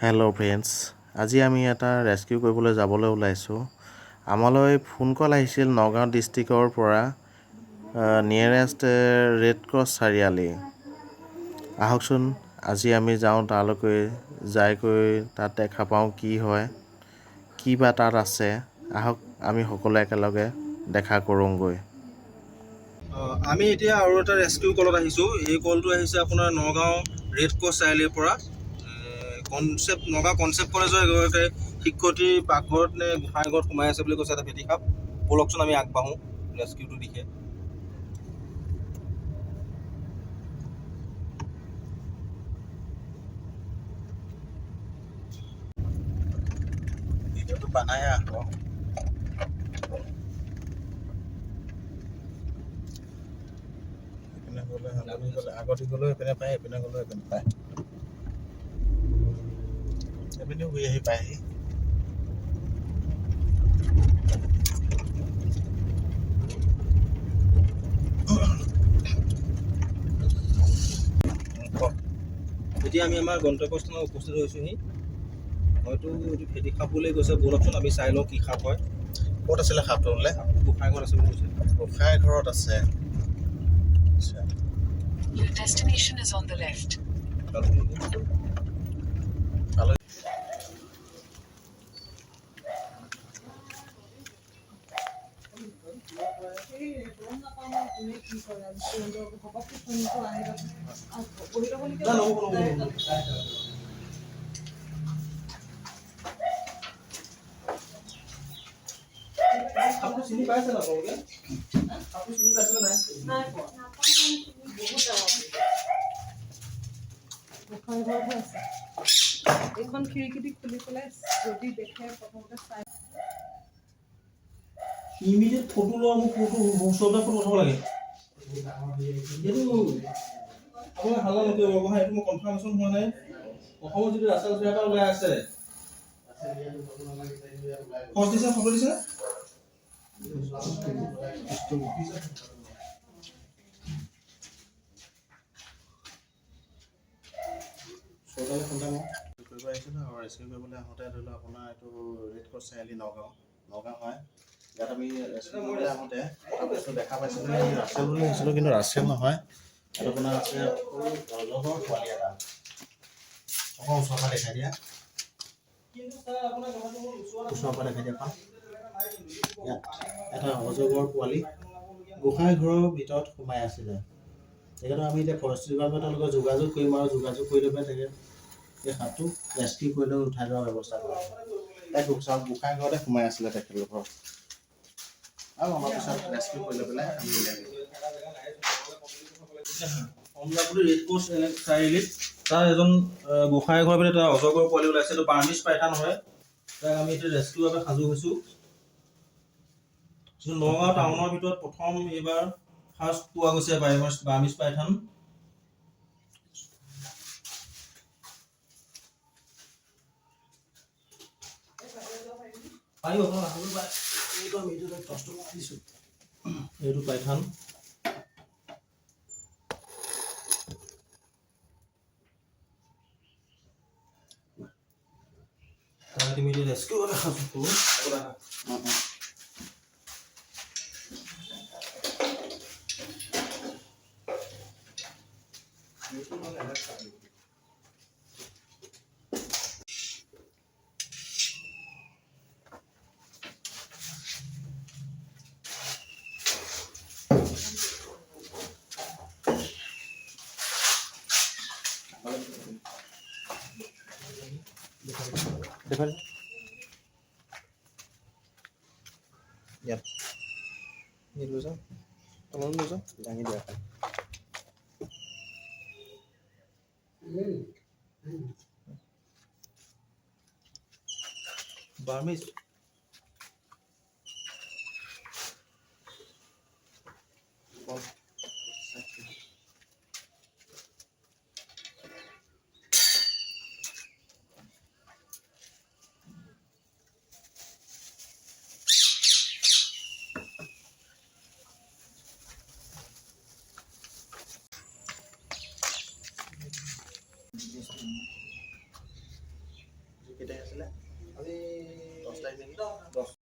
Hello' friends, আজি আমি এটা ৰেস্কিউ কৰিবলৈ যাবলৈ ওলাইছোঁ। আমালৈ ফোন কল আহিছিল নগাঁও ডিষ্ট্ৰিক্টৰ পৰা, নিয়েৰেষ্ট ৰেড ক্ৰছ চাৰিআলি। আহকচোন আজি আমি যাওঁ তালৈকে, যাইকৈ তাত দেখা পাওঁ কি হয়, কি বা তাত আছে। আহক আমি সকলোৱে একেলগে দেখা কৰোঁগৈ। আমি এতিয়া আৰু এটা ৰেস্কিউ কলত আহিছোঁ। এই কলটো আহিছে আপোনাৰ নগাঁও ৰেড ক্ৰছ চাৰিআলিৰ পৰা। নগাঁও কনচেপ্ট কলেজৰ এগৰাকী শিক্ষয়িত্ৰী পাকঘৰত নে গোঁসাই ঘৰত সোমাই আছে বুলি কৈছে এটা ভেটি সাপ। ব'লকচোন আমি আগবাঢ়োঁ ৰেস্কিউটোৰ দিশে। ভিডিঅ'টো বনাই আকৌ এইপিনে গ'লে আগতে গ'লেও এইপিনে পায়, এইপিনে গ'লেও এইপিনে পায়, এইপিনেও ঘূৰি আহি পায়হি। এতিয়া আমি আমাৰ গন্তব্যস্থানত উপস্থিত হৈছোঁহি। হয়তো এইটো ভেটি সাপ বুলি কৈছে। ব'লকচোন আমি চাই লওঁ কি সাপ হয়। ক'ত আছিলে সাপটো বোলে? গোঁসাই ঘৰত আছে বুলি কৈছে। গোঁসাই ঘৰত আছে। Your destination is on the left. আপুনি চিনি পাইছে ন আপোনালোকে? আপুনি চিনি পাইছে নাই? এইখন খিৰিকীটি খুলি পেলাই যদি দেখে প্ৰথমতে চাই ইমিডিয়েট ফটো লোৱা মোক ওচৰতে ফটো উঠাব লাগে। এইটো আপুনি হাল্লা নকৰিব বাৰু, এইটো মোৰ কনফাৰ্মেশ্যন হোৱা নাই। অসমত যিটো ৰাস্তা এটা ওলাই আছে ফটো দিছে। চৰকাৰে কৰিব আহিছিলোঁ আৰু ৰেস্কিউ কৰিবলৈ আহোঁতে ধৰি লওক আপোনাৰ এইটো ৰেড ক্ৰছ চাৰিআলি নগাঁও হয়। ইয়াত আমি ৰেস্কিউ কৰিবলৈ আহোঁতে এটা বস্তু দেখা পাইছিলোঁ, ৰাছেল বুলি ভাবিছিলোঁ, কিন্তু ৰাছেল নহয়। ইয়াত আপোনাৰ আছে অজগৰ পোৱালি এটা। অকণ ওচৰৰ পৰা দেখাই দিয়া, ওচৰৰ পৰা দেখাই দিয়া পাম। ইয়াত এটা অজগৰ পোৱালি গোঁসাই ঘৰৰ ভিতৰত সোমাই আছিলে। সেইকাৰণে আমি এতিয়া ফৰেষ্ট ডিপাৰ্টমেণ্টৰ লগত যোগাযোগ কৰিম আৰু যোগাযোগ কৰি লৈ পেলাই এই সাপটো ৰেস্কিউ কৰিলৈ উঠাই লোৱাৰ ব্যৱস্থা কৰিম। গোঁসাই ঘৰতে সোমাই আছিলে তেখেতলোকৰ, আৰু আমাৰ পিছত ৰেস্কিউ কৰি লৈ পেলাই আমি উলিয়াই দিম। কমলাপুলি ৰেড ক্ৰছ চাৰিআলিত তাৰ এজন গোঁসাই ঘৰৰ ভিতৰত এটা অজগৰ পোৱালি ওলাইছে। এইটো বাৰ্মিজ পাইথান হয়। তাক আমি এতিয়া ৰেস্কিউৰ বাবে সাজু হৈছোঁ। নগাঁও টাউনৰ ভিতৰত প্ৰথম এইবাৰ ফাৰ্ষ্ট পোৱা গৈছে বাৰ্মিজ পাইথান। এইটো পাইথান। তুমি এতিয়া ৰেস্কিউৰ বাবে সাজু কৰোঁ। ইয়াত লৈ যাওঁ, তলত লৈ যাওঁ, দাঙি দিয়া। বাৰ্মিজ 10 তাৰিখ নেকি 10